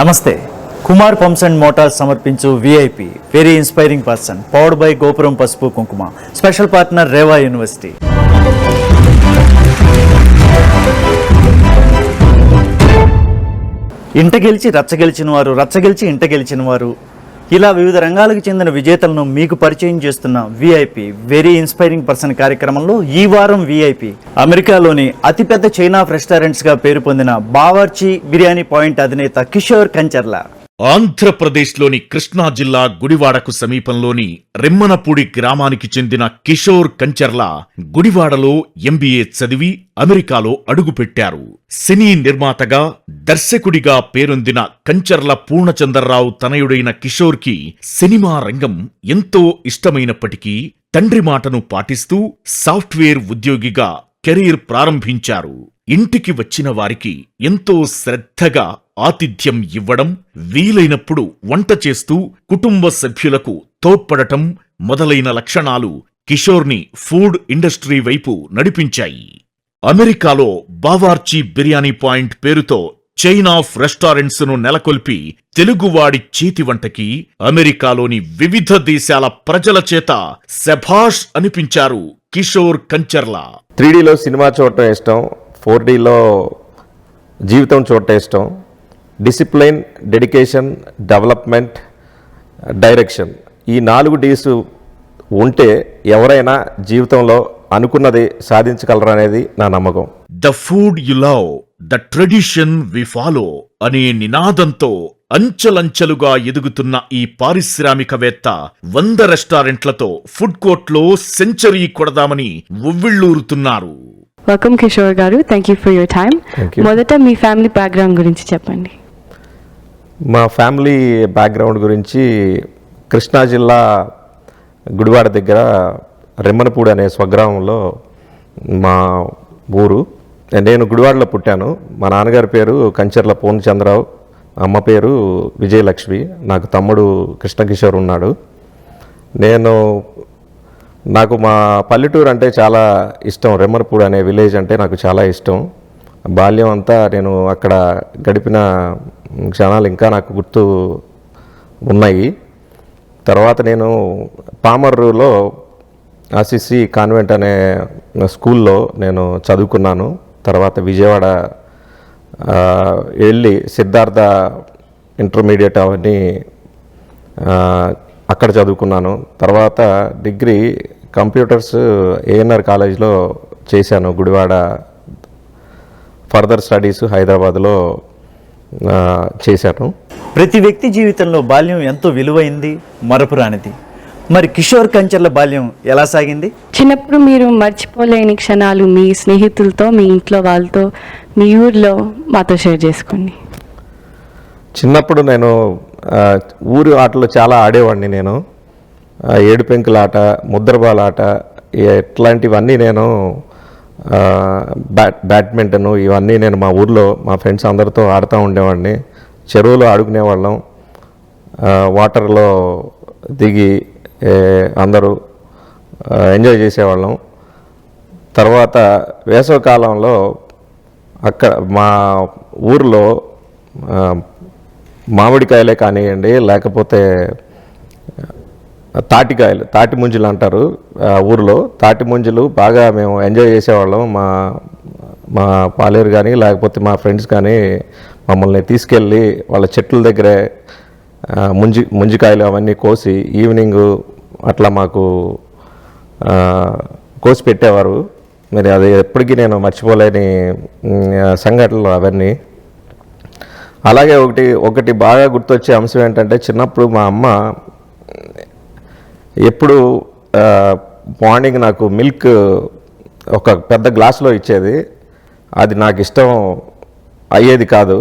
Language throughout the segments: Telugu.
నమస్తే. కుమార్ పంప్స్ అండ్ మోటార్స్ సమర్పించు VIP very inspiring person powered by Gopuram పసుపు కుంకుమ. Special partner Reva university. ఇంట గెలిచి రచ్చ గెలిచిన వారు, రచ్చ గెలిచి ఇంట గెలిచిన వారు, ఇలా వివిధ రంగాలకు చెందిన విజేతలను మీకు పరిచయం చేస్తున్న విఐపి వెరీ ఇన్స్పైరింగ్ పర్సన్ కార్యక్రమంలో ఈ వారం విఐపి అమెరికాలోని అతిపెద్ద చైన్ ఆఫ్ రెస్టారెంట్స్ గా పేరు పొందిన బావర్చి బిర్యానీ పాయింట్ అధినేత కిషోర్ కంచర్ల. ఆంధ్రప్రదేశ్లోని కృష్ణా జిల్లా గుడివాడకు సమీపంలోని రెమ్మనపూడి గ్రామానికి చెందిన కిషోర్ కంచర్ల గుడివాడలో ఎంబీఏ చదివి అమెరికాలో అడుగుపెట్టారు. సినీ నిర్మాతగా, దర్శకుడిగా పేరొందిన కంచర్ల పూర్ణచంద్రరావు తనయుడైన కిషోర్కి సినిమా రంగం ఎంతో ఇష్టమైనప్పటికీ తండ్రి మాటను పాటిస్తూ సాఫ్ట్వేర్ ఉద్యోగిగా కెరీర్ ప్రారంభించారు. ఇంటికి వచ్చిన వారికి ఎంతో శ్రద్ధగా ఆతిథ్యం ఇవ్వడం, వీలైనప్పుడు వంట చేస్తూ కుటుంబ సభ్యులకు తోడ్పడటం మొదలైన లక్షణాలు కిషోర్ని ఫుడ్ ఇండస్ట్రీ వైపు నడిపించాయి. అమెరికాలో బావార్చి బిర్యానీ పాయింట్ పేరుతో చైన్ ఆఫ్ రెస్టారెంట్స్ ను నెలకొల్పి తెలుగువాడి చేతి వంటకి అమెరికాలోని వివిధ దేశాల ప్రజల చేత శభాష్ అనిపించారు కిషోర్ కంచర్ల. 3Dలో సినిమా చూడటం ఇష్టం, 4Dలో జీవితం చూడటం ఇష్టం. డిసిప్లిన్, డెడికేషన్, డెవలప్మెంట్, డైరెక్షన్, ఈ 4 Ds ఉంటే ఎవరైనా జీవితంలో అనుకున్నది సాధించగలరనేది నా నమ్మకం. The food you love, the tradition we follow అనే నినాదంతో అంచెలంచెలుగా ఎదుగుతున్న ఈ పారిశ్రామికవేత్త 100 రెస్టారెంట్లతో ఫుడ్ కోర్ట్లో సెంచరీ కొడదామని ఉవ్విళ్ళూరుతున్నారు. Welcome Kishore garu, thank you for your time. మొదట మీ ఫ్యామిలీ బ్యాక్గ్రౌండ్ గురించి చెప్పండి. మా ఫ్యామిలీ బ్యాక్గ్రౌండ్ గురించి కృష్ణా జిల్లా గుడివాడ దగ్గర రెమ్మనపూడి అనే స్వగ్రామంలో మా ఊరు. నేను గుడివాడలో పుట్టాను. మా నాన్నగారి పేరు కంచర్ల పూర్ణచంద్రరావు, అమ్మ పేరు విజయలక్ష్మి. నాకు తమ్ముడు కృష్ణకిషోర్ ఉన్నాడు. నాకు మా పల్లెటూరు అంటే చాలా ఇష్టం. రెమ్మనపూడి అనే విలేజ్ అంటే నాకు చాలా ఇష్టం. బాల్యం అంతా నేను అక్కడ గడిపిన క్షణాలు ఇంకా నాకు గుర్తు ఉన్నాయి. తర్వాత నేను పామర్రులో ఆర్సిసి కాన్వెంట్ అనే స్కూల్లో నేను చదువుకున్నాను. తర్వాత విజయవాడ వెళ్ళి సిద్ధార్థ ఇంటర్మీడియట్ అవన్నీ అక్కడ చదువుకున్నాను. తర్వాత డిగ్రీ కంప్యూటర్స్ ఏఎన్ఆర్ కాలేజ్లో చేశాను. గుడివాడ ఫర్దర్ స్టడీస్ హైదరాబాద్లో చేశాను. ప్రతి వ్యక్తి జీవితంలో బాల్యం ఎంతో విలువైంది, మరపురానిది. మరి కిషోర్ కంచర్ల బాల్యం ఎలా సాగింది? చిన్నప్పుడు మీరు మర్చిపోలేని క్షణాలు మీ స్నేహితులతో, మీ ఇంట్లో వాళ్ళతో, మీ ఊర్లో మాతో షేర్ చేసుకోండి. చిన్నప్పుడు నేను ఊరు ఆటలు చాలా ఆడేవాడిని. నేను ఏడు పెంకుల ఆట, ముద్రబాల ఆట, ఇట్లాంటివన్నీ నేను బ్యాడ్మింటను ఇవన్నీ నేను మా ఊర్లో మా ఫ్రెండ్స్ అందరితో ఆడుతూ ఉండేవాడిని. చెరువులో ఆడుకునేవాళ్ళం, వాటర్లో దిగి అందరూ ఎంజాయ్ చేసేవాళ్ళం. తర్వాత వేసవికాలంలో అక్కడ మా ఊర్లో మామిడికాయలే కానివ్వండి, లేకపోతే తాటికాయలు, తాటి ముంజులు అంటారు ఊరిలో, తాటి ముంజులు బాగా మేము ఎంజాయ్ చేసేవాళ్ళం. మా పాలేరు కానీ లేకపోతే మా ఫ్రెండ్స్ కానీ మమ్మల్ని తీసుకెళ్ళి వాళ్ళ చెట్ల దగ్గరే ముంజికాయలు అవన్నీ కోసి ఈవినింగ్ అట్లా మాకు కోసి పెట్టేవారు. మరి అది ఎప్పటికీ నేను మర్చిపోలేని సంఘటనలు అవన్నీ. అలాగే ఒకటి బాగా గుర్తొచ్చే అంశం ఏంటంటే, చిన్నప్పుడు మా అమ్మ ఎప్పుడు మార్నింగ్ నాకు మిల్క్ ఒక పెద్ద గ్లాసులో ఇచ్చేది. అది నాకు ఇష్టం అయ్యేది కాదు.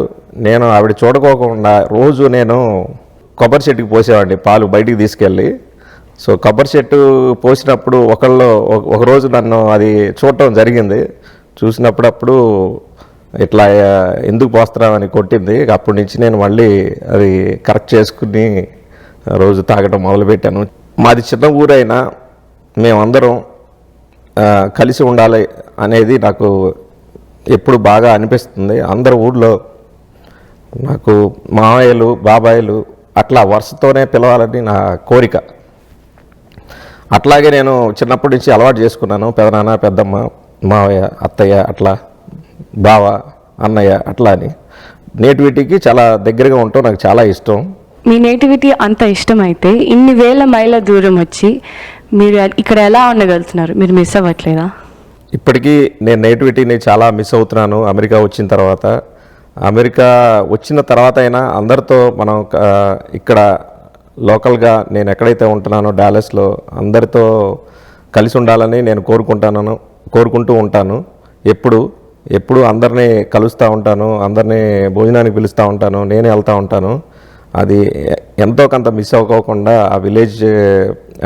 నేను ఆవిడ చూడకోకుండా రోజు నేను కొబ్బరి చెట్టుకి పోసేవాడిని పాలు బయటికి తీసుకెళ్ళి. సో కొబ్బరి చెట్టు పోసినప్పుడు ఒకరోజు నన్ను అది చూడటం జరిగింది. చూసినప్పుడప్పుడు ఇట్లా ఎందుకు పోస్తున్నామని కొట్టింది. అప్పటి నుంచి నేను మళ్ళీ అది కరెక్ట్ చేసుకుని రోజు తాగడం మొదలుపెట్టాను. మాది చిన్న ఊరైనా మేమందరం కలిసి ఉండాలి అనేది నాకు ఎప్పుడు బాగా అనిపిస్తుంది. అందరు ఊళ్ళో నాకు మామయ్యలు, బాబాయిలు అట్లా వరుసతోనే పిలవాలని నా కోరిక. అట్లాగే నేను చిన్నప్పటి నుంచి అలవాటు చేసుకున్నాను. పెదనాన్న, పెద్దమ్మ, మావయ్య, అత్తయ్య, అట్లా బావ, అన్నయ్య అట్లా అని. నేటివిటీకి చాలా దగ్గరగా ఉంటాం, నాకు చాలా ఇష్టం. మీ నేటివిటీ అంత ఇష్టమైతే ఇన్ని వేల మైళ్ళ దూరం వచ్చి మీరు ఇక్కడ ఎలా ఉండగలుగుతున్నారు? మీరు మిస్ అవ్వట్లేదా? ఇప్పటికీ నేను నేటివిటీని చాలా మిస్ అవుతున్నాను. అమెరికా వచ్చిన తర్వాత, అమెరికా వచ్చిన తర్వాత అయినా అందరితో మనం ఇక్కడ లోకల్గా నేను ఎక్కడైతే ఉంటున్నానో డాలస్లో అందరితో కలిసి ఉండాలని నేను కోరుకుంటూ ఉంటాను. ఎప్పుడు అందరినీ కలుస్తూ ఉంటాను, అందరినీ భోజనానికి పిలుస్తూ ఉంటాను, నేనే వెళ్తూ ఉంటాను. అది ఎంతో కొంత మిస్ అవ్వకుండా ఆ విలేజ్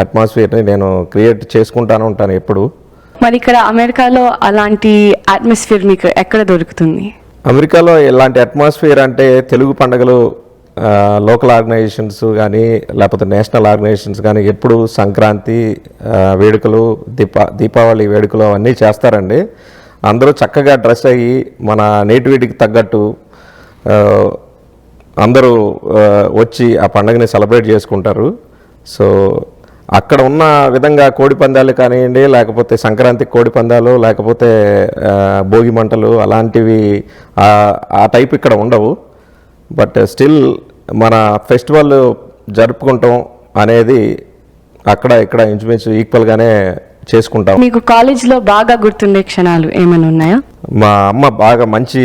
అట్మాస్ఫియర్ని నేను క్రియేట్ చేసుకుంటాను ఉంటాను ఎప్పుడు. మరి ఇక్కడ అమెరికాలో అలాంటి అట్మాస్ఫియర్ మీకు ఎక్కడ దొరుకుతుంది? అమెరికాలో ఇలాంటి అట్మాస్ఫియర్ అంటే తెలుగు పండుగలు లోకల్ ఆర్గనైజేషన్స్ కానీ లేకపోతే నేషనల్ ఆర్గనైజేషన్స్ కానీ ఎప్పుడు సంక్రాంతి వేడుకలు, దీపావళి వేడుకలు అవన్నీ చేస్తారండి. అందరూ చక్కగా డ్రెస్ అయ్యి మన నేటివిటీకి తగ్గట్టు అందరూ వచ్చి ఆ పండుగని సెలబ్రేట్ చేసుకుంటారు. సో అక్కడ ఉన్న విధంగా కోడి పందాలు కానివ్వండి, లేకపోతే సంక్రాంతికి కోడి పందాలు, లేకపోతే భోగి మంటలు అలాంటివి ఆ టైప్ ఇక్కడ ఉండవు. బట్ స్టిల్ మన ఫెస్టివల్ జరుపుకుంటాం అనేది అక్కడ ఇక్కడ ఇంచుమించు ఈక్వల్గానే చేసుకుంటాం. మీకు కాలేజ్లో బాగా గుర్తుండే క్షణాలు ఏమైనా ఉన్నాయా? మా అమ్మ బాగా మంచి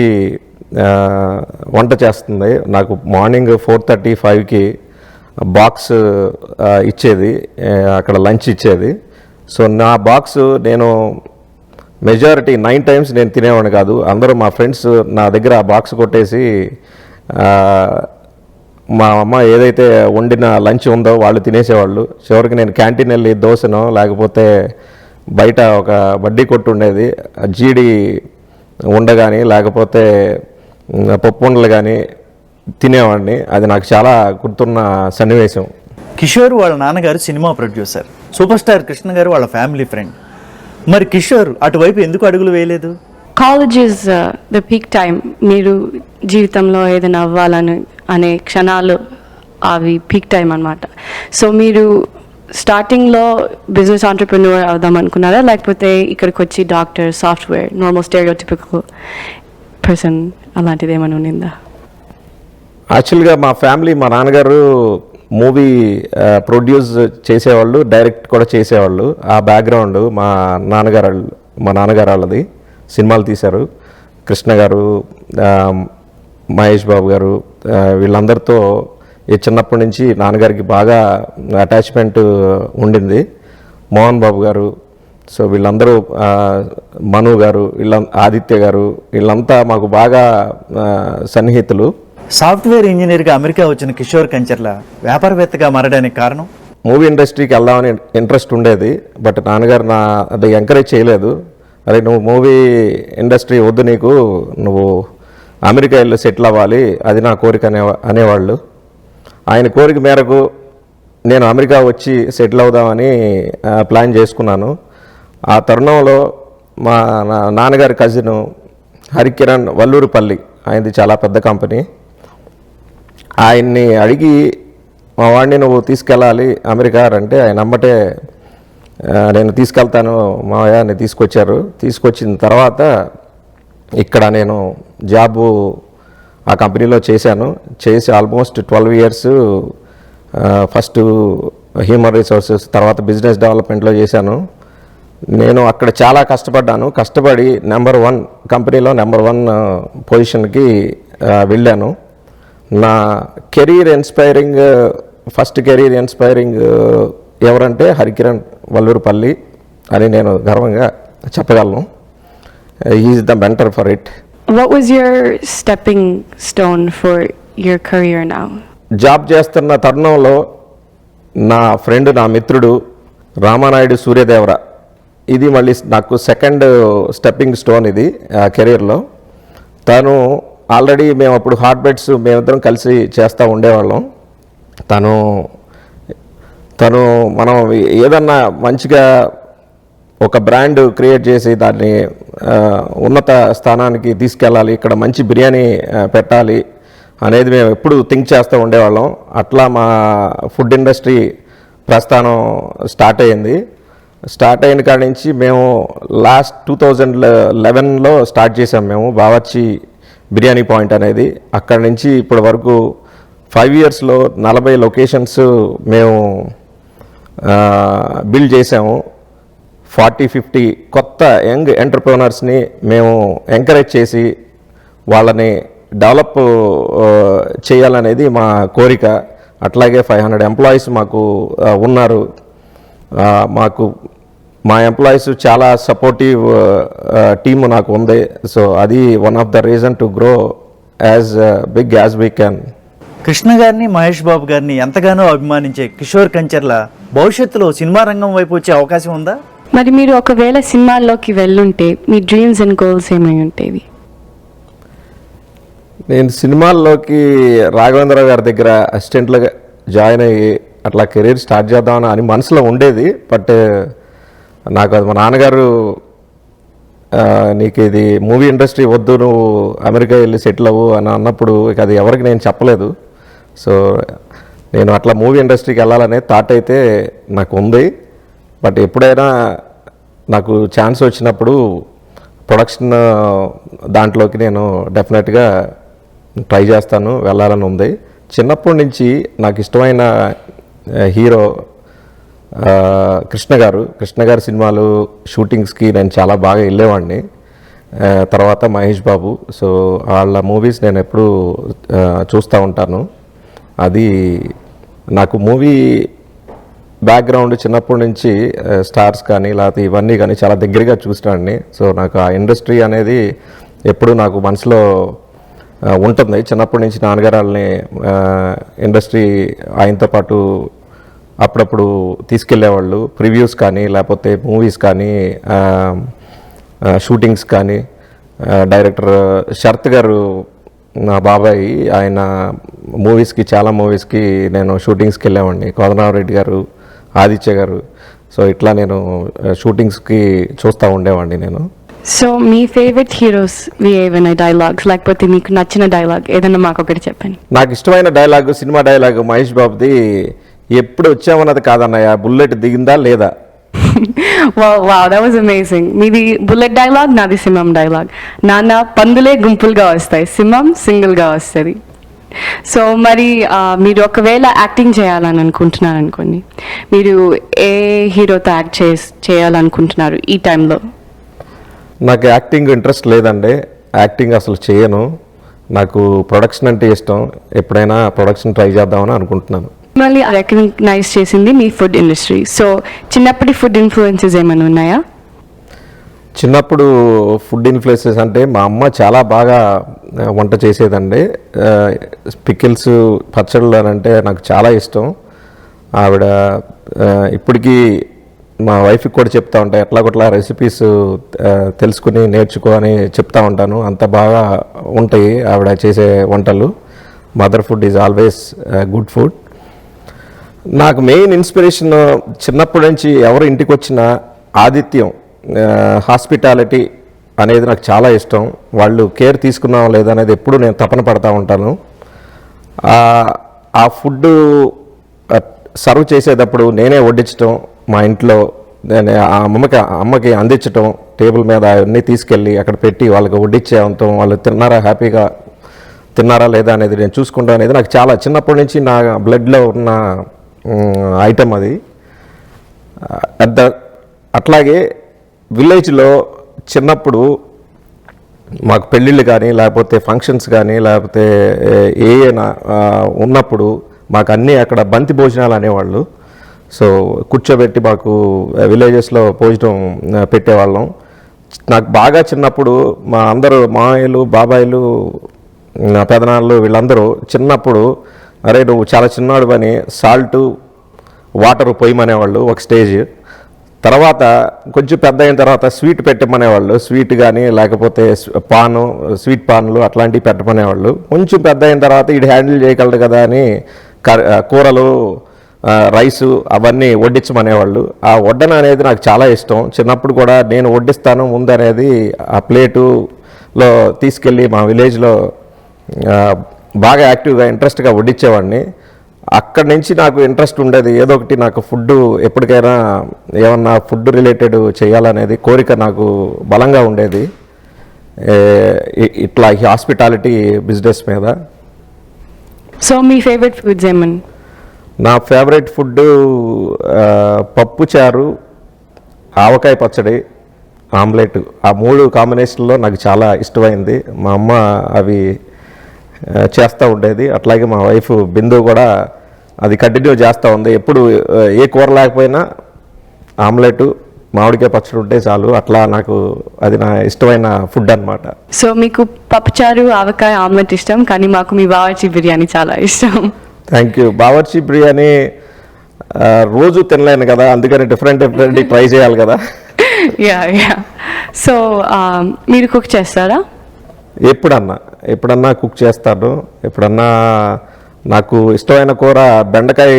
వంట చేస్తుంది. నాకు మార్నింగ్ 4:35కి బాక్స్ ఇచ్చేది, అక్కడ లంచ్ ఇచ్చేది. సో నా బాక్స్ నేను మెజారిటీ 9 టైమ్స్ నేను తినేవాడిని కాదు. అందరూ మా ఫ్రెండ్స్ నా దగ్గర ఆ బాక్స్ కొట్టేసి మా అమ్మ ఏదైతే వండిన లంచ్ ఉందో వాళ్ళు తినేసేవాళ్ళు. చివరికి నేను క్యాంటీన్ వెళ్ళి దోశనో లేకపోతే బయట ఒక బడ్డీ కొట్టు ఉండేది, జీడి ఉండ కానీ లేకపోతే పప్పు ఉండలు కానీ తినేవాడిని. అది నాకు చాలా గుర్తున్న సన్నివేశం. కిషోర్ వాళ్ళ నాన్నగారు cinema producer, super star Krishna గారు వాళ్ళ ఫ్యామిలీ ఫ్రెండ్. మరి కిషోర్ అటువైపు ఎందుకు అడుగులు వేయలేదు? College is the peak time. మీరు జీవితంలో ఏదైనా అవ్వాలని అనే క్షణాలు అవి పీక్ టైం అన్నమాట. సో మీరు స్టార్టింగ్లో బిజినెస్ ఆంటర్ప్రెన్యూర్ అవుదాం అనుకున్నారా, లేకపోతే ఇక్కడికి వచ్చి డాక్టర్, సాఫ్ట్వేర్, నార్మల్ స్టెరియోటిపికల్ పర్సన్ అలాంటిది ఏమైనా ఉండిందా? యాక్చువల్గా మా ఫ్యామిలీ, మా నాన్నగారు మూవీ ప్రొడ్యూస్ చేసేవాళ్ళు, డైరెక్ట్ కూడా చేసేవాళ్ళు. ఆ బ్యాక్గ్రౌండ్ మా నాన్నగారు వాళ్ళది. సినిమాలు తీశారు. కృష్ణ గారు, మహేష్ బాబు గారు వీళ్ళందరితో చిన్నప్పటి నుంచి నాన్నగారికి బాగా అటాచ్మెంట్ ఉండింది. మోహన్ బాబు గారు, సో వీళ్ళందరూ, మను గారు, ఆదిత్య గారు వీళ్ళంతా మాకు బాగా సన్నిహితులు. సాఫ్ట్వేర్ ఇంజనీర్గా అమెరికా వచ్చిన కిషోర్ కంచర్ల వ్యాపారవేత్తగా మారడానికి కారణం? మూవీ ఇండస్ట్రీకి వెళ్దామని ఇంట్రెస్ట్ ఉండేది. బట్ నాన్నగారు అది ఎంకరేజ్ చేయలేదు. అరే నువ్వు మూవీ ఇండస్ట్రీ వద్దు, నువ్వు అమెరికా వెళ్ళి సెటిల్ అవ్వాలి, అది నా కోరిక అనేవాళ్ళు. ఆయన కోరిక మేరకు నేను అమెరికా వచ్చి సెటిల్ అవుదామని ప్లాన్ చేసుకున్నాను. ఆ తరుణంలో మా నాన్నగారి కజిన్ హరికిరణ్ వల్లూరుపల్లి, ఆయనది చాలా పెద్ద కంపెనీ. ఆయన్ని అడిగి మా వాడిని నువ్వు తీసుకెళ్ళాలి అమెరికా అంటే ఆయన అమ్మటే నేను తీసుకెళ్తాను మావయ్య తీసుకొచ్చారు. తీసుకొచ్చిన తర్వాత ఇక్కడ నేను జాబు ఆ కంపెనీలో చేసి almost 12 years first human resources, తర్వాత బిజినెస్ డెవలప్మెంట్లో చేశాను. నేను అక్కడ చాలా కష్టపడి కంపెనీలో నెంబర్ 1 పొజిషన్కి వెళ్ళాను. నా ఫస్ట్ కెరీర్ ఇన్స్పైరింగ్ ఎవరంటే హరికిరణ్ వల్లూరుపల్లి అని నేను గర్వంగా చెప్పగలను. Is the mentor for it. What was your stepping stone for your career now? Job చేస్తున్న తరుణంలో నా ఫ్రెండ్, నా మిత్రుడు రామానాయుడు సూర్యదేవర, ఇది మళ్ళీ నాకు సెకండ్ స్టెప్పింగ్ స్టోన్ ఇది కెరీర్లో. తను ఆల్రెడీ మేము అప్పుడు హాట్ బెడ్స్ మేమిద్దరం కలిసి చేస్తూ ఉండేవాళ్ళం. తను మనం ఏదన్నా మంచిగా ఒక బ్రాండ్ క్రియేట్ చేసి దాన్ని ఉన్నత స్థానానికి తీసుకెళ్ళాలి, ఇక్కడ మంచి బిర్యానీ పెట్టాలి అనేది మేము ఎప్పుడు థింక్ చేస్తూ ఉండేవాళ్ళం. అట్లా మా ఫుడ్ ఇండస్ట్రీ ప్రస్థానం స్టార్ట్ అయ్యింది. స్టార్ట్ అయిన కాడి నుంచి మేము లాస్ట్ 2011లో స్టార్ట్ చేసాం మేము బావర్చి బిర్యానీ పాయింట్ అనేది. అక్కడి నుంచి ఇప్పటి వరకు 5 yearsలో 40 లొకేషన్స్ మేము బిల్డ్ చేసాము. 40-50 కొత్త యంగ్ ఎంటర్ప్రెనర్స్ని మేము ఎంకరేజ్ చేసి వాళ్ళని డెవలప్ చేయాలనేది మా కోరిక. అట్లాగే 500 ఎంప్లాయీస్ మాకు ఉన్నారు. మా ఎంప్లాయీస్ చాలా సపోర్టివ్ టీము నాకు ఉంది. సో అది one of the reason to grow as big as we can. Krishna గారిని, మహేష్ బాబు గారిని ఎంతగానో అభిమానించే కిషోర్ కంచర్ల భవిష్యత్తులో సినిమా రంగం వైపు వచ్చే అవకాశం ఉందా? మరి మీరు ఒకవేళ సినిమాల్లోకి వెళ్ళుంటే మీ డ్రీమ్స్ అండ్ గోల్స్ ఏమై ఉంటాయి? నేను సినిమాల్లోకి రాఘవేంద్రరావు గారి దగ్గర అసిస్టెంట్లుగా జాయిన్ అయ్యి అట్లా కెరీర్ స్టార్ట్ చేద్దామని అని మనసులో ఉండేది. బట్ నాకు అది మా నాన్నగారు నీకు ఇది మూవీ ఇండస్ట్రీ వద్దు, నువ్వు అమెరికా వెళ్ళి సెటిల్ అవ్వు అని అన్నప్పుడు ఇక అది ఎవరికి నేను చెప్పలేదు. సో నేను అట్లా మూవీ ఇండస్ట్రీకి వెళ్ళాలనే థాట్ అయితే నాకు ఉంది. బట్ ఎప్పుడైనా నాకు ఛాన్స్ వచ్చినప్పుడు ప్రొడక్షన్ దాంట్లోకి నేను డెఫినెట్గా ట్రై చేస్తాను, వెళ్ళాలని ఉంది. చిన్నప్పటి నుంచి నాకు ఇష్టమైన హీరో కృష్ణ గారు సినిమాలు షూటింగ్స్కి నేను చాలా బాగా వెళ్ళేవాడిని. తర్వాత మహేష్ బాబు. సో వాళ్ళ మూవీస్ నేను ఎప్పుడూ చూస్తూ ఉంటాను. అది నాకు మూవీ బ్యాక్గ్రౌండ్ చిన్నప్పటి నుంచి స్టార్స్ కానీ లేకపోతే ఇవన్నీ కానీ చాలా దగ్గరగా చూసినాడిని. సో నాకు ఆ ఇండస్ట్రీ అనేది ఎప్పుడూ నాకు మనసులో ఉంటుంది. చిన్నప్పటి నుంచి నాన్నగారు వాళ్ళని ఇండస్ట్రీ ఆయనతో పాటు అప్పుడప్పుడు తీసుకెళ్లేవాళ్ళు. ప్రివ్యూస్ కానీ లేకపోతే మూవీస్ కానీ షూటింగ్స్ కానీ. డైరెక్టర్ శరత్ గారు నా బాబాయ్, ఆయన చాలా మూవీస్కి నేను షూటింగ్స్కి వెళ్ళేవాడిని. కోదండరామరెడ్డి గారు, ఆదిత్య గారు. సో ఇట్లా నేను షూటింగ్స్కి చూస్తూ ఉండేవాడిని నేను. సో మీ ఫేవరెట్ హీరోస్ ఏమైనా డైలాగ్స్ లేకపోతే మీకు నచ్చిన డైలాగ్ ఏదైనా మాకు ఒకటి చెప్పండి. నాకు ఇష్టమైన డైలాగ్, సినిమా డైలాగ్ మహేష్ బాబుది, ఎప్పుడు వచ్చామన్నది కాదన్నయ్య, బుల్లెట్ దిగిందా లేదా. Wow, that was amazing. మీది బుల్లెట్ డైలాగ్, నాది సింహం డైలాగ్. నాన్న పందులే గుంపులుగా వస్తాయి, సింహం సింగిల్గా వస్తుంది. సో మరి మీరు ఒకవేళ యాక్టింగ్ చేయాలని అనుకుంటున్నారు అనుకోండి, మీరు ఏ హీరోతో యాక్ట్ చేయాలనుకుంటున్నారు ఈ టైంలో? నాకు యాక్టింగ్ ఇంట్రెస్ట్ లేదండి. యాక్టింగ్ అసలు చేయను. నాకు ప్రొడక్షన్ అంటే ఇష్టం. ఎప్పుడైనా ప్రొడక్షన్ ట్రై చేద్దామని అనుకుంటున్నాను. మళ్ళీ రికగ్నైజ్ చేసింది మీ ఫుడ్ ఇండస్ట్రీ. సో చిన్నప్పటి ఫుడ్ ఇన్ఫ్లుయెన్సెస్ ఏమైనా ఉన్నాయా? చిన్నప్పుడు ఫుడ్ ఇన్ఫ్లుయెన్సెస్ అంటే మా అమ్మ చాలా బాగా వంట చేసేదండి. పికిల్స్, పచ్చళ్ళు అంటే నాకు చాలా ఇష్టం. ఆవిడ ఇప్పటికీ మా వైఫ్కి కూడా చెప్తా ఉంటాయి, ఎట్లాగొట్లా రెసిపీస్ తెలుసుకుని నేర్చుకో అని చెప్తా ఉంటాను. అంత బాగా ఉంటాయి ఆవిడ చేసే వంటలు. Mother food is always good food. నాకు మెయిన్ ఇన్స్పిరేషన్ చిన్నప్పటి నుంచి ఎవరు ఇంటికి వచ్చినా ఆతిథ్యం, హాస్పిటాలిటీ అనేది నాకు చాలా ఇష్టం. వాళ్ళు కేర్ తీసుకున్నాం లేదనేది ఎప్పుడు నేను తపన పడతా ఉంటాను. ఆ ఫుడ్ సర్వ్ చేసేటప్పుడు నేనే వడ్డించడం, మా ఇంట్లో నేను అమ్మకి అందించటం, టేబుల్ మీద అవన్నీ తీసుకెళ్ళి అక్కడ పెట్టి వాళ్ళకి వడ్డించేంత, వాళ్ళు హ్యాపీగా తిన్నారా లేదా అనేది నేను చూసుకుంటా అనేది నాకు చాలా చిన్నప్పటి నుంచి నా బ్లడ్లో ఉన్న ఐటమ్ అది. అట్లాగే విలేజ్లో చిన్నప్పుడు మాకు పెళ్ళిళ్ళు కానీ లేకపోతే ఫంక్షన్స్ కానీ లేకపోతే ఏమైనా ఉన్నప్పుడు మాకు అన్నీ అక్కడ బంతి భోజనాలు అనేవాళ్ళు. సో కూర్చోబెట్టి మాకు విలేజెస్లో భోజనం పెట్టేవాళ్ళం. నాకు బాగా చిన్నప్పుడు మా అందరూ మామయ్యలు, బాబాయిలు, పెదనాళ్ళు వీళ్ళందరూ చిన్నప్పుడు, అరే నువ్వు చాలా చిన్నవాడు అని సాల్టు వాటర్ పోయమనేవాళ్ళు ఒక స్టేజ్. తర్వాత కొంచెం పెద్ద అయిన తర్వాత స్వీట్ పెట్టమనేవాళ్ళు. స్వీట్ కానీ లేకపోతే స్వీట్ పాన్లు అట్లాంటివి పెట్టమనేవాళ్ళు. కొంచెం పెద్ద అయిన తర్వాత ఇది హ్యాండిల్ చేయగలడు కదా అని కూరలు, రైసు అవన్నీ వడ్డించమనేవాళ్ళు. ఆ వడ్డన అనేది నాకు చాలా ఇష్టం. చిన్నప్పుడు కూడా నేను వడ్డిస్తాను ముందు అనేది ఆ ప్లేటులో తీసుకెళ్ళి మా విలేజ్లో బాగా యాక్టివ్గా ఇంట్రెస్ట్గా వడ్డించేవాడిని. అక్కడి నుంచి నాకు ఇంట్రెస్ట్ ఉండేది, ఏదో ఒకటి నాకు ఫుడ్ ఎప్పటికైనా ఏమన్నా ఫుడ్ రిలేటెడ్ చేయాలనేది కోరిక నాకు బలంగా ఉండేది, ఇట్లా హాస్పిటాలిటీ బిజినెస్ మీద. సో మీ ఫేవరెట్ ఫుడ్స్ ఏమన్నా? నా ఫేవరెట్ ఫుడ్ పప్పు చారు, ఆవకాయ పచ్చడి, ఆమ్లెట్. ఆ 3 కాంబినేషన్లో నాకు చాలా ఇష్టమైంది. మా అమ్మ అవి చేస్తూ ఉండేది. అట్లాగే మా వైఫ్ బిందు కూడా అది కంటిన్యూ చేస్తూ ఉంది. ఎప్పుడు ఏ కూర లేకపోయినా ఆమ్లెట్, మామిడికాయ పచ్చడి ఉంటే చాలు. అట్లా నాకు అది నా ఇష్టమైన ఫుడ్ అన్నమాట. సో మీకు పప్పుచారు, ఆవకాయ, ఆమ్లెట్ ఇష్టం, కానీ మాకు మీ బావర్చి బిర్యానీ చాలా ఇష్టం. Thank you. బావర్చి బిర్యానీ రోజు తినలేను కదా, అందుకని డిఫరెంట్ ట్రై చేయాలి కదా. యా. సో మీరు కుక్ చేస్తారా? ఎప్పుడన్నా కుక్ చేస్తాను. ఎప్పుడన్నా నాకు ఇష్టమైన కూర బెండకాయ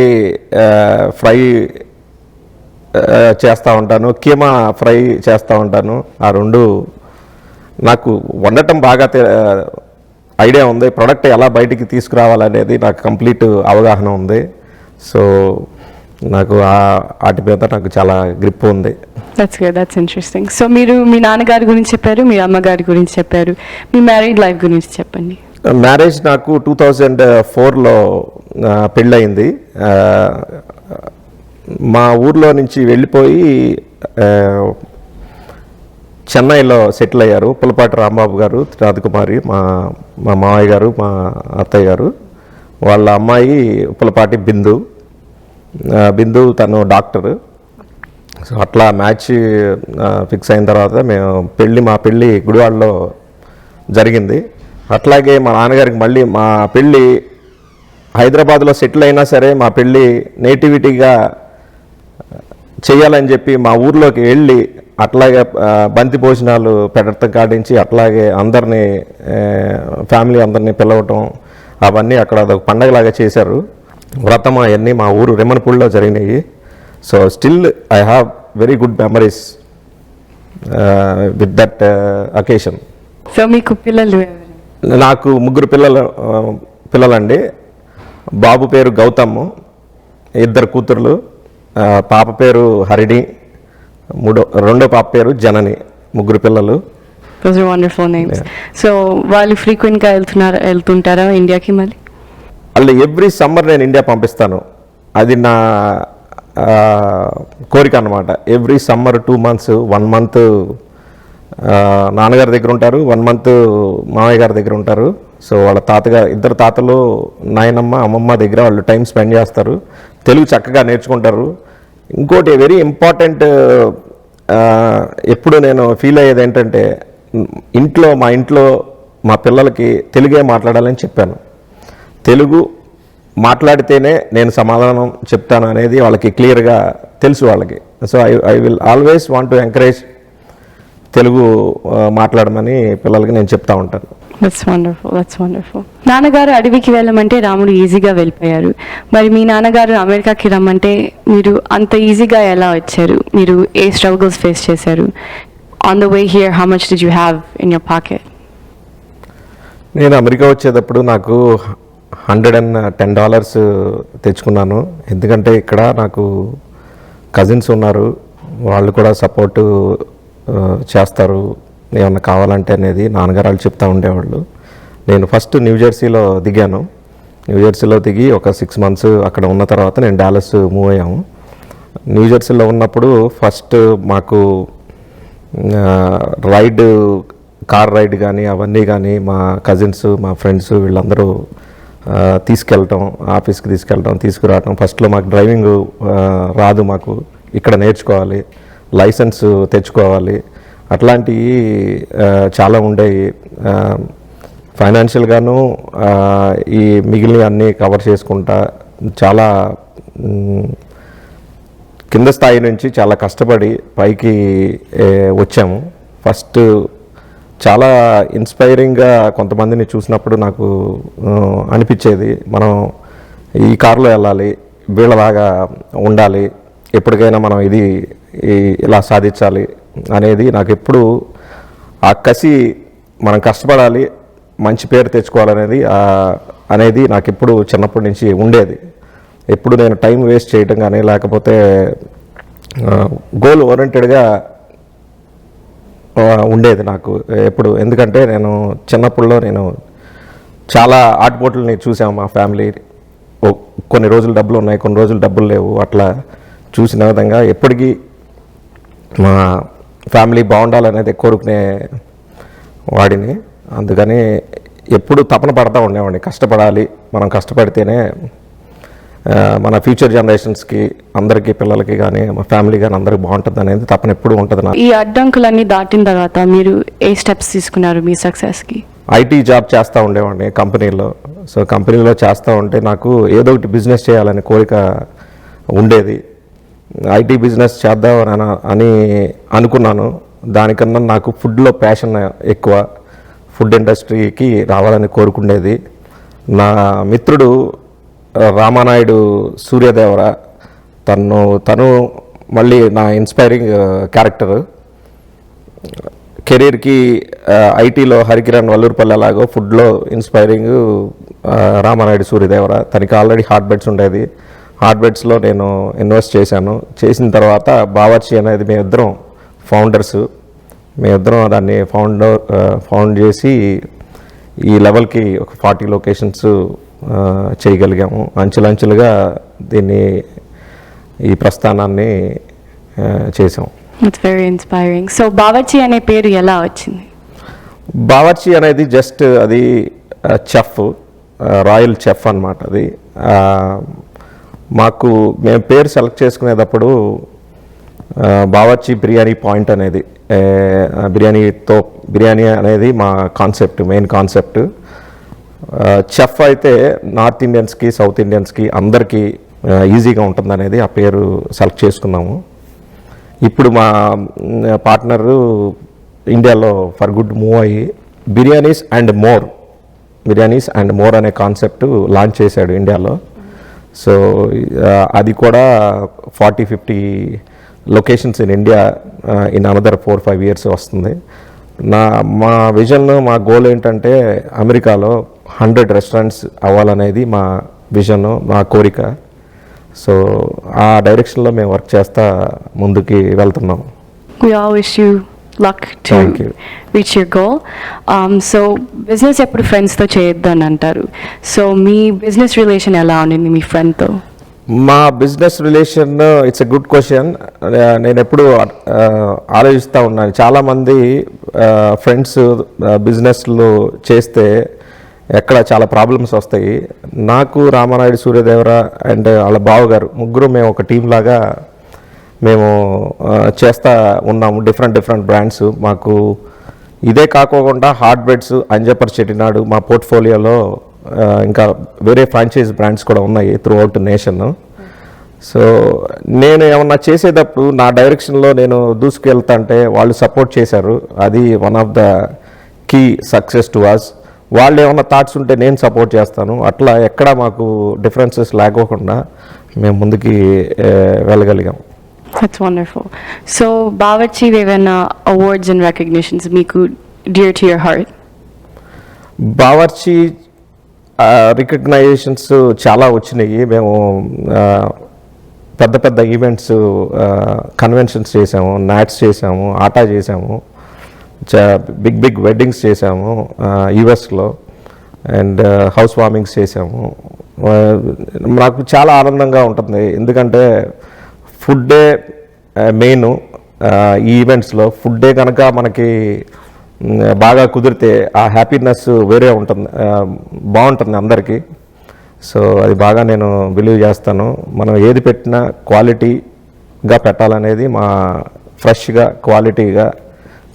ఫ్రై చేస్తూ ఉంటాను, కీమా ఫ్రై చేస్తూ ఉంటాను. ఆ 2 నాకు వండటం బాగా ఐడియా ఉంది. ప్రోడక్ట్ ఎలా బయటికి తీసుకురావాలనేది నాకు కంప్లీట్ అవగాహన ఉంది. సో నాకు వాటి మీద నాకు చాలా గ్రిప్ ఉంది. That's interesting. సో మీరు మీ నాన్నగారి గురించి చెప్పారు, మీ అమ్మగారి గురించి చెప్పారు, మీ మ్యారీడ్ లైఫ్ గురించి చెప్పండి. మ్యారేజ్ నాకు 2004లో పెళ్ళయింది. మా ఊర్లో నుంచి వెళ్ళిపోయి చెన్నైలో సెటిల్ అయ్యారు పులపాటి రాంబాబు గారు, రాధకుమారి, మా మామయ్య గారు, మా అత్తయ్య గారు. వాళ్ళ అమ్మాయి పులపాటి బిందు తను డాక్టర్. సో అట్లా మ్యాచ్ ఫిక్స్ అయిన తర్వాత మా పెళ్ళి గుడివాడలో జరిగింది. అట్లాగే మా నాన్నగారికి మళ్ళీ మా పెళ్ళి హైదరాబాద్లో సెటిల్ అయినా సరే మా పెళ్ళి నేటివిటీగా చేయాలని చెప్పి మా ఊర్లోకి వెళ్ళి అట్లాగే బంతి భోజనాలు పెట్టడం కాడించి అట్లాగే అందరినీ ఫ్యామిలీ అందరినీ పిలవటం అవన్నీ అక్కడ అదొక పండగలాగా చేశారు. వ్రతం అవన్నీ మా ఊరు రెమన్పూడిలో జరిగినాయి. So still I have very good memories with that occasion. So మీకు పిల్లలు? నాకు 3 పిల్లలండి. బాబు పేరు గౌతమ్, 2 కూతుర్లు. పాప పేరు హరిణి, రెండో పాప పేరు జనని. 3 పిల్లలు. Those are wonderful names. So వాళ్ళు ఫ్రీక్వెంట్గా వెళ్తుంటారా ఇండియాకి? మళ్ళీ వాళ్ళు ఎవ్రీ సమ్మర్ నేను ఇండియా పంపిస్తాను. అది నా కోరిక అన్నమాట. ఎవ్రీ సమ్మర్ 2 months, 1 month నాన్నగారి దగ్గర ఉంటారు, 1 month మామయ్య గారి దగ్గర ఉంటారు. సో వాళ్ళ తాతగారు, 2 తాతలు, నాయనమ్మ, అమ్మమ్మ దగ్గర వాళ్ళు టైం స్పెండ్ చేస్తారు. తెలుగు చక్కగా నేర్చుకుంటారు. ఇంకోటి వెరీ ఇంపార్టెంట్, ఎప్పుడు నేను ఫీల్ అయ్యేది ఏంటంటే మా ఇంట్లో మా పిల్లలకి తెలుగే మాట్లాడాలని చెప్పాను. తెలుగు మాట్లాడితేనే నేను సమాధానం చెప్తాను అనేది వాళ్ళకి క్లియర్గా తెలుసు వాళ్ళకి. So I will always want to encourage Telugu మాట్లాడమని పిల్లలకి నేను చెప్తా ఉంటాను. That's wonderful. నాన్నగారు అడవికి వెళ్ళమంటే రాముడు ఈజీగా వెళ్ళిపోయారు. మరి మీ నాన్నగారు అమెరికాకి రమ్మంటే మీరు అంత ఈజీగా ఎలా వచ్చారు? మీరు ఏ స్ట్రగుల్స్ ఫేస్ చేశారు? On the way here how much did you have in your pocket? నేను అమెరికా వచ్చేటప్పుడు నాకు $110 తెచ్చుకున్నాను. ఎందుకంటే ఇక్కడ నాకు కజిన్స్ ఉన్నారు, వాళ్ళు కూడా సపోర్టు చేస్తారు ఏమన్నా కావాలంటే అనేది నాన్నగారు వాళ్ళు చెప్తూ ఉండేవాళ్ళు. నేను ఫస్ట్ న్యూజెర్సీలో దిగాను. న్యూజెర్సీలో దిగి ఒక 6 months అక్కడ ఉన్న తర్వాత నేను డాలస్ మూవ్ అయ్యాము. న్యూజెర్సీలో ఉన్నప్పుడు ఫస్ట్ మాకు కార్ రైడ్ కానీ అవన్నీ కానీ మా కజిన్స్, మా ఫ్రెండ్స్ వీళ్ళందరూ తీసుకెళ్ళటం, ఆఫీస్కి తీసుకురావటం. ఫస్ట్లో మాకు డ్రైవింగ్ రాదు, మాకు ఇక్కడ నేర్చుకోవాలి, లైసెన్స్ తెచ్చుకోవాలి, అట్లాంటివి చాలా ఉండేవి. ఫైనాన్షియల్గాను ఈ మిగిలిన అన్నీ కవర్ చేసుకుంటా చాలా కింద స్థాయి నుంచి చాలా కష్టపడి పైకి వచ్చాము. ఫస్ట్ చాలా ఇన్స్పైరింగ్గా కొంతమందిని చూసినప్పుడు నాకు అనిపించేది, మనం ఈ కారులో వెళ్ళాలి, వీళ్ళలాగా ఉండాలి, ఎప్పటికైనా మనం ఇలా సాధించాలి అనేది నాకు ఎప్పుడు ఆ కసి, మనం కష్టపడాలి, మంచి పేరు తెచ్చుకోవాలనేది అనేది నాకు ఎప్పుడు చిన్నప్పటి నుంచి ఉండేది. ఎప్పుడు నేను టైం వేస్ట్ చేయటం కానీ లేకపోతే గోల్ ఓరియంటెడ్గా ఉండేది నాకు ఎప్పుడు. ఎందుకంటే నేను చిన్నప్పుడులో నేను చాలా ఆటపోట్లని చూసాము. మా ఫ్యామిలీ కొన్ని రోజులు డబ్బులు ఉన్నాయి, కొన్ని రోజులు డబ్బులు లేవు, అట్లా చూసిన విధంగా ఎప్పటికీ మా ఫ్యామిలీ బాగుండాలనేది కోరుకునే వాడిని. అందుకని ఎప్పుడు తపన పడతా ఉండేవాడిని, కష్టపడాలి, మనం కష్టపడితేనే మన ఫ్యూచర్ జనరేషన్స్కి అందరికీ, పిల్లలకి కానీ మా ఫ్యామిలీ కానీ అందరికి బాగుంటుంది అనేది తపన ఎప్పుడు ఉంటుంది నాకు. ఈ అడ్డంకులన్నీ దాటిన తర్వాత మీరు ఏ స్టెప్స్ తీసుకున్నారు మీ సక్సెస్కి? ఐటీ జాబ్ చేస్తూ ఉండేవాడిని కంపెనీలో. సో కంపెనీలో చేస్తూ ఉంటే నాకు ఏదో ఒకటి బిజినెస్ చేయాలనే కోరిక ఉండేది. ఐటీ బిజినెస్ చేద్దామని అని అనుకున్నాను. దానికన్నా నాకు ఫుడ్లో ప్యాషన్ ఎక్కువ, ఫుడ్ ఇండస్ట్రీకి రావాలని కోరుకుండేది. నా మిత్రుడు రామానాయుడు సూర్యదేవర, తను మళ్ళీ నా ఇన్స్పైరింగ్ క్యారెక్టర్. కెరీర్కి ఐటీలో హరికిరణ్ వల్లూరుపల్లి అలాగో ఫుడ్లో ఇన్స్పైరింగ్ రామానాయుడు సూర్యదేవర. తనకి ఆల్రెడీ హార్ట్ బెడ్స్ ఉండేది. హార్ట్ బెడ్స్లో నేను ఇన్వెస్ట్ చేశాను. చేసిన తర్వాత బావర్చి అనేది మేమిద్దరం ఫౌండర్స్. మేమిద్దరం దాన్ని ఫౌండ్ చేసి ఈ లెవెల్కి ఒక 40 లొకేషన్స్ చేయగలిగాము. అంచెలంచెలుగా ఈ ప్రస్థానాన్ని చేసాం. It's very inspiring. So Bawarchi అనే పేరు ఎలా వచ్చింది? బావర్చి అనేది జస్ట్ అది చెఫ్, రాయల్ చెఫ్ అన్నమాట. అది మేము పేరు సెలెక్ట్ చేసుకునేటప్పుడు బావర్చి బిర్యానీ పాయింట్ అనేది బిర్యానీ అనేది మా కాన్సెప్ట్, మెయిన్ కాన్సెప్ట్. చెఫ్ అయితే నార్త్ ఇండియన్స్కి, సౌత్ ఇండియన్స్కి అందరికీ ఈజీగా ఉంటుంది అనేది ఆ పేరు సెలెక్ట్ చేసుకున్నాము. ఇప్పుడు మా పార్ట్నరు ఇండియాలో ఫర్ గుడ్ మూవ్ అయ్యి బిర్యానీస్ అండ్ మోర్ అనే కాన్సెప్ట్ లాంచ్ చేశాడు ఇండియాలో. సో అది కూడా 40-50 locations in India in another 4-5 years వస్తుంది. మా విజన్, మా గోల్ ఏంటంటే అమెరికాలో 100 రెస్టారెంట్స్ అవ్వాలనేది మా విజన్, మా కోరిక. సో ఆ డైరెక్షన్లో మేము వర్క్ చేస్తా ముందుకి వెళ్తున్నాం. We all wish you luck to Thank you. reach your goal. So business ఎప్పుడు ఫ్రెండ్స్తో చేయొద్దు అని అంటారు. సో మీ బిజినెస్ రిలేషన్ ఎలా ఉండింది మీ ఫ్రెండ్తో? మా business relation it's a good question. నేను ఎప్పుడు ఆలోచిస్తూ ఉన్నాను. చాలామంది ఫ్రెండ్స్ బిజినెస్లు చేస్తే ఎక్కడ చాలా ప్రాబ్లమ్స్ వస్తాయి. నాకు రామానాయుడు సూర్యదేవర అండ్ వాళ్ళ బావగారు ముగ్గురు మేము ఒక టీం లాగా మేము చేస్తూ ఉన్నాము. Different brands. మాకు ఇదే కాకోకుండా హార్ట్ బెడ్స్, అంజపర్ చెట్టినాడు మా పోర్ట్ఫోలియోలో ఇంకా వేరే ఫ్రాంచైజ్ బ్రాండ్స్ కూడా ఉన్నాయి త్రూ అవుట్ నేషన్. సో నేను ఏమన్నా చేసేటప్పుడు నా డైరెక్షన్లో నేను దూసుకెళ్తాంటే వాళ్ళు సపోర్ట్ చేశారు. అది one of the key success to us. వాళ్ళు ఏమన్నా థాట్స్ ఉంటే నేను సపోర్ట్ చేస్తాను. అట్లా ఎక్కడ మాకు డిఫరెన్సెస్ లేకోకుండా మేము ముందుకి వెళ్ళగలిగాం. That's wonderful. So బావర్చి ఏవైనా అవార్డ్స్ అండ్ రికగ్నిషన్స్ మీకు dear to your heart? Bawarchi recognitions చాలా వచ్చినాయి. మేము పెద్ద ఈవెంట్స్, కన్వెన్షన్స్ చేసాము, నాట్స్ చేసాము, ఆటా చేసాము, బిగ్ వెడ్డింగ్స్ చేసాము యూఎస్లో, అండ్ హౌస్ వార్మింగ్స్ చేసాము. నాకు చాలా ఆనందంగా ఉంటుంది. ఎందుకంటే ఫుడ్డే మెయిన్. ఈ ఈవెంట్స్లో ఫుడ్డే కనుక మనకి బాగా కుదిరితే ఆ హ్యాపీనెస్ వేరే ఉంటుంది, బాగుంటుంది అందరికీ. సో అది బాగా నేను బిలీవ్ చేస్తాను. మనం ఏది పెట్టినా క్వాలిటీగా పెట్టాలనేది మా ఫ్రెష్గా,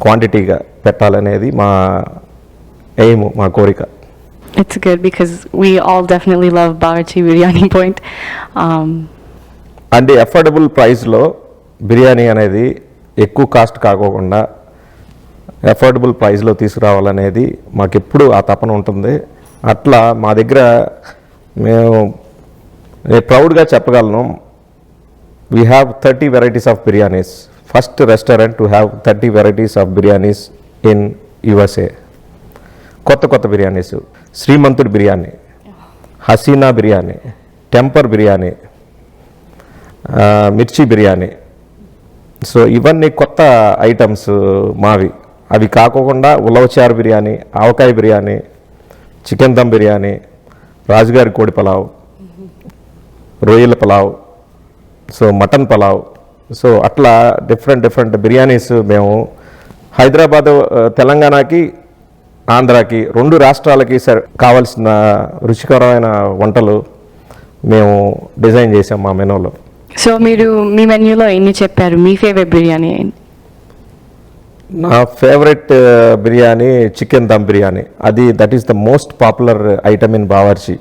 క్వాంటిటీగా పెట్టాలనేది మా ఎయిమ్, మా కోరిక. It's good because we all definitely love Bawarchi Biryani Point. అంటే అఫోర్డబుల్ ప్రైస్లో బిర్యానీ అనేది ఎక్కువ కాస్ట్ కాకోకుండా అఫోర్డబుల్ ప్రైస్లో తీసుకురావాలనేది మాకెప్పుడు ఆ తపన ఉంటుంది. అట్లా మా దగ్గర నేను ప్రౌడ్గా చెప్పగలను, we have 30 varieties of biryanis. First restaurant to have 30 varieties of biryanis in USA. కొత్త బిర్యానీస్. శ్రీమంతుడి బిర్యానీ హసీనా బిర్యానీ, టెంపర్ బిర్యానీ, మిర్చి బిర్యానీ. సో ఇవన్నీ కొత్త ఐటమ్స్ మావి. అవి కాకుండా ఉలవచారు బిర్యానీ, ఆవకాయ బిర్యానీ, చికెన్ దమ్ బిర్యానీ, రాజుగారి కోడి పలావ్, రొయ్యల pulao, so mutton pulao. So అట్లా డిఫరెంట్ బిర్యానీస్ మేము హైదరాబాద్, తెలంగాణకి, ఆంధ్రాకి 2 రాష్ట్రాలకి కావాల్సిన రుచికరమైన వంటలు మేము డిజైన్ చేసాం మా మెనూలో. సో మీరు మీ మెన్యూలో ఎన్ని చెప్పారు? మీ ఫేవరెట్ బిర్యానీ ఏంటి? నా favourite biryani chicken dum biryani. That is the most popular item in Bawarchi,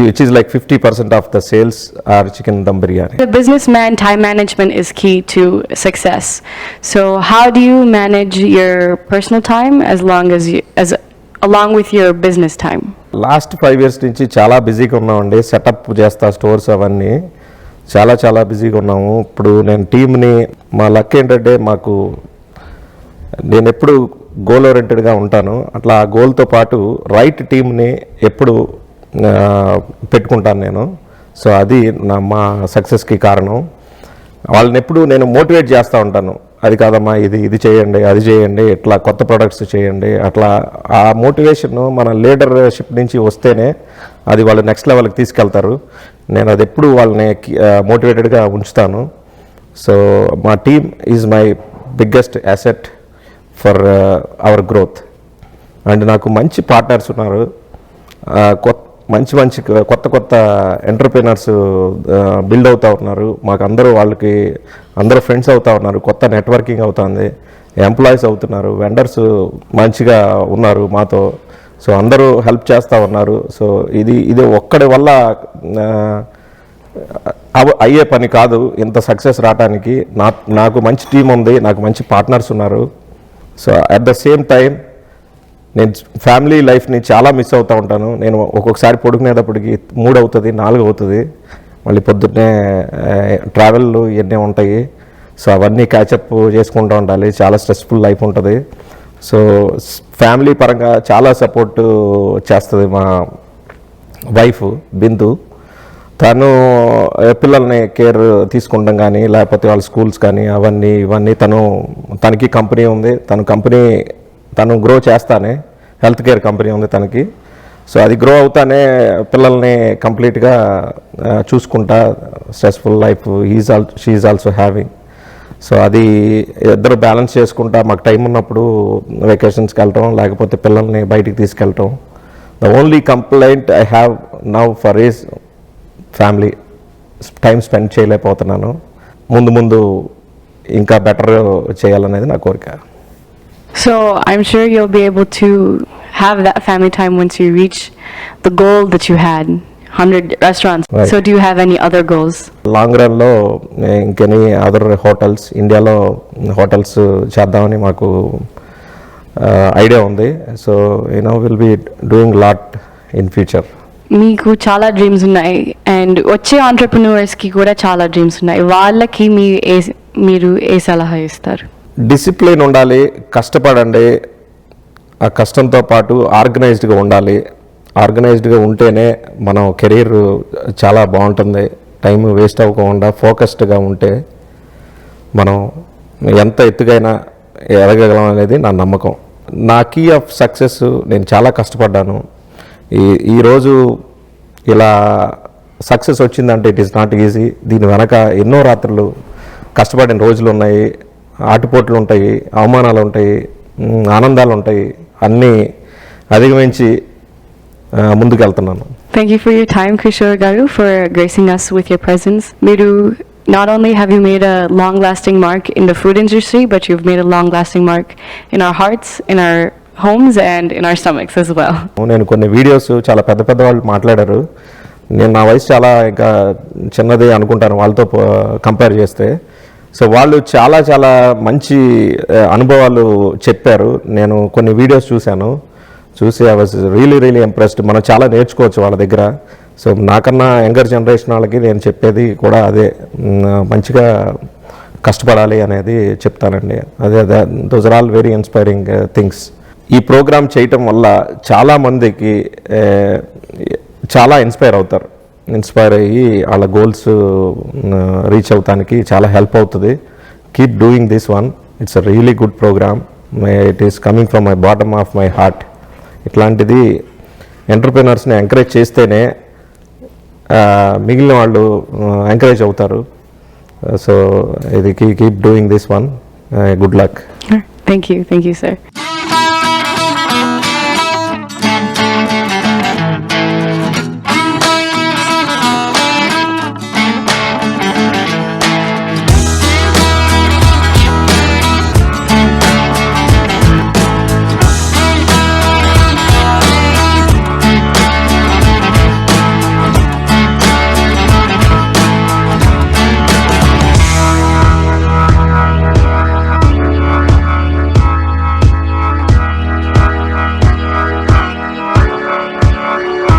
which is like 50% of the sales are chicken dum biryani. The businessman, time management is key to success. So how do you manage your personal time along with your business time? Last 5 years నుంచి చాలా బిజీగా ఉన్నామండి. సెటప్ చేస్తా స్టోర్స్ అవన్నీ చాలా బిజీగా ఉన్నాము. ఇప్పుడు నేను టీంని, మా లక్ ఏంటంటే నేను ఎప్పుడు గోల్ ఓరియంటెడ్గా ఉంటాను. అట్లా ఆ గోల్తో పాటు రైట్ టీంని ఎప్పుడు పెట్టుకుంటాను నేను. సో అది మా సక్సెస్కి కారణం. వాళ్ళని ఎప్పుడు నేను మోటివేట్ చేస్తూ ఉంటాను. అది కాదమ్మా, ఇది చేయండి, అది చేయండి, ఇట్లా కొత్త ప్రొడక్ట్స్ చేయండి. అట్లా ఆ మోటివేషన్ మన లీడర్షిప్ నుంచి వస్తేనే అది వాళ్ళు నెక్స్ట్ లెవెల్కి తీసుకెళ్తారు. నేను అది ఎప్పుడు వాళ్ళని మోటివేటెడ్గా ఉంచుతాను. సో మా team is my biggest asset for hour growth. And నాకు మంచి పార్ట్నర్స్ ఉన్నారు. మంచి కొత్త ఎంటర్ప్రీనర్స్ బిల్డ్ అవుతూ ఉన్నారు. మాకు అందరూ ఫ్రెండ్స్ అవుతూ ఉన్నారు. కొత్త నెట్వర్కింగ్ అవుతుంది, ఎంప్లాయీస్ అవుతున్నారు, వెండర్స్ మంచిగా ఉన్నారు మాతో. సో అందరూ హెల్ప్ చేస్తూ ఉన్నారు. సో ఇది ఒక్కడి వల్ల అయ్యే పని కాదు ఇంత సక్సెస్ రావడానికి. నాకు మంచి టీం ఉంది, నాకు మంచి పార్ట్నర్స్ ఉన్నారు. So at the same time నేను ఫ్యామిలీ లైఫ్ని చాలా మిస్ అవుతూ ఉంటాను. నేను ఒక్కొక్కసారి పడుకునేటప్పటికి 3 అవుతుంది, 4 అవుతుంది. మళ్ళీ పొద్దున్నే ట్రావెల్లు ఇవన్నీ ఉంటాయి. సో అవన్నీ క్యాచప్ చేసుకుంటూ ఉండాలి. చాలా స్ట్రెస్ఫుల్ లైఫ్ ఉంటుంది. సో ఫ్యామిలీ పరంగా చాలా సపోర్ట్ చేస్తుంది మా వైఫ్ బిందు. తను పిల్లల్ని కేర్ తీసుకుంటాం కానీ, లేకపోతే వాళ్ళ స్కూల్స్ కానీ ఇవన్నీ తనకి కంపెనీ ఉంది. తను గ్రో చేస్తానే హెల్త్ కేర్ కంపెనీ ఉంది తనకి. సో అది గ్రో అవుతానే పిల్లల్ని కంప్లీట్గా చూసుకుంటా stressful life she is also having. So అది ఇద్దరు బ్యాలెన్స్ చేసుకుంటా మాకు టైం ఉన్నప్పుడు వెకేషన్స్కి వెళ్ళటం, లేకపోతే పిల్లల్ని బయటికి తీసుకెళ్ళటం. The only complaint I have now for is family. Time spend చేయలేకపోతున్నాను. ముందు ఇంకా బెటర్ చేయాలనేది నా కోరిక. So I'm sure you'll be able to have that family time once you reach the goal that you had, 100 restaurants. Right. So do you have any other goals? Long రన్లో ఇంకెనీ అదర్ హోటల్స్, ఇండియాలో హోటల్స్ చేద్దామని మాకు ఐడియా ఉంది. So will be doing lot in future. మీకు చాలా డ్రీమ్స్ ఉన్నాయి అండ్ వచ్చే ఆంటర్ప్రెన్యూర్స్కి కూడా చాలా డ్రీమ్స్ ఉన్నాయి. వాళ్ళకి మీరు ఏ సలహా ఇస్తారు? డిసిప్లిన్ ఉండాలి, కష్టపడండి. ఆ కష్టంతో పాటు ఆర్గనైజ్డ్గా ఉండాలి. ఆర్గనైజ్డ్గా ఉంటేనే మనం కెరీర్ చాలా బాగుంటుంది. టైం వేస్ట్ అవ్వకుండా ఫోకస్డ్గా ఉంటే మనం ఎంత ఎత్తుగైనా ఎదగగలం అనేది నా నమ్మకం. నా కీ ఆఫ్ సక్సెస్, నేను చాలా కష్టపడ్డాను. ఈరోజు ఇలా సక్సెస్ వచ్చిందంటే ఇట్ ఈస్ నాట్ ఈజీ. దీని వెనక ఎన్నో రాత్రులు కష్టపడిన రోజులు ఉన్నాయి, ఆటుపోట్లు ఉంటాయి, అవమానాలు ఉంటాయి, ఆనందాలు ఉంటాయి. అన్నీ అధిగమించి ముందుకు వెళ్తున్నాను. Thank you for your time, Kishore Garu, for gracing us with your presence. Miru, not only have you made a long-lasting mark in the food industry, but you've made a long-lasting mark in our hearts, in our homes, and in our stomachs as well. నేను కొన్ని వీడియోస్ చాలా పెద్ద వాళ్ళు మాట్లాడారు. నేను నా వయసు చాలా ఇంకా చిన్నది అనుకుంటాను వాళ్ళతో కంపేర్ చేస్తే. సో వాళ్ళు చాలా మంచి అనుభవాలు చెప్పారు. నేను కొన్ని వీడియోస్ చూసి ఐ వాజ్ రియలీ ఇంప్రెస్డ్. మనం చాలా నేర్చుకోవచ్చు వాళ్ళ దగ్గర. సో నాకన్నా యంగర్ జనరేషన్ వాళ్ళకి నేను చెప్పేది కూడా అదే, మంచిగా కష్టపడాలి అనేది చెప్తానండి. Those are all very inspiring things. ఈ ప్రోగ్రామ్ చేయటం వల్ల చాలామందికి చాలా ఇన్స్పైర్ అవుతారు. ఇన్స్పైర్ అయ్యి వాళ్ళ గోల్స్ రీచ్ అవటానికి చాలా హెల్ప్ అవుతుంది. Keep doing this one. It's a really good programme. It is coming from my bottom of my heart. ఇట్లాంటిది ఎంటర్ప్రినర్స్ని ఎంకరేజ్ చేస్తేనే మిగిలిన వాళ్ళు ఎంకరేజ్ అవుతారు. సో ఇది keep doing this one. Good luck. Thank you, sir.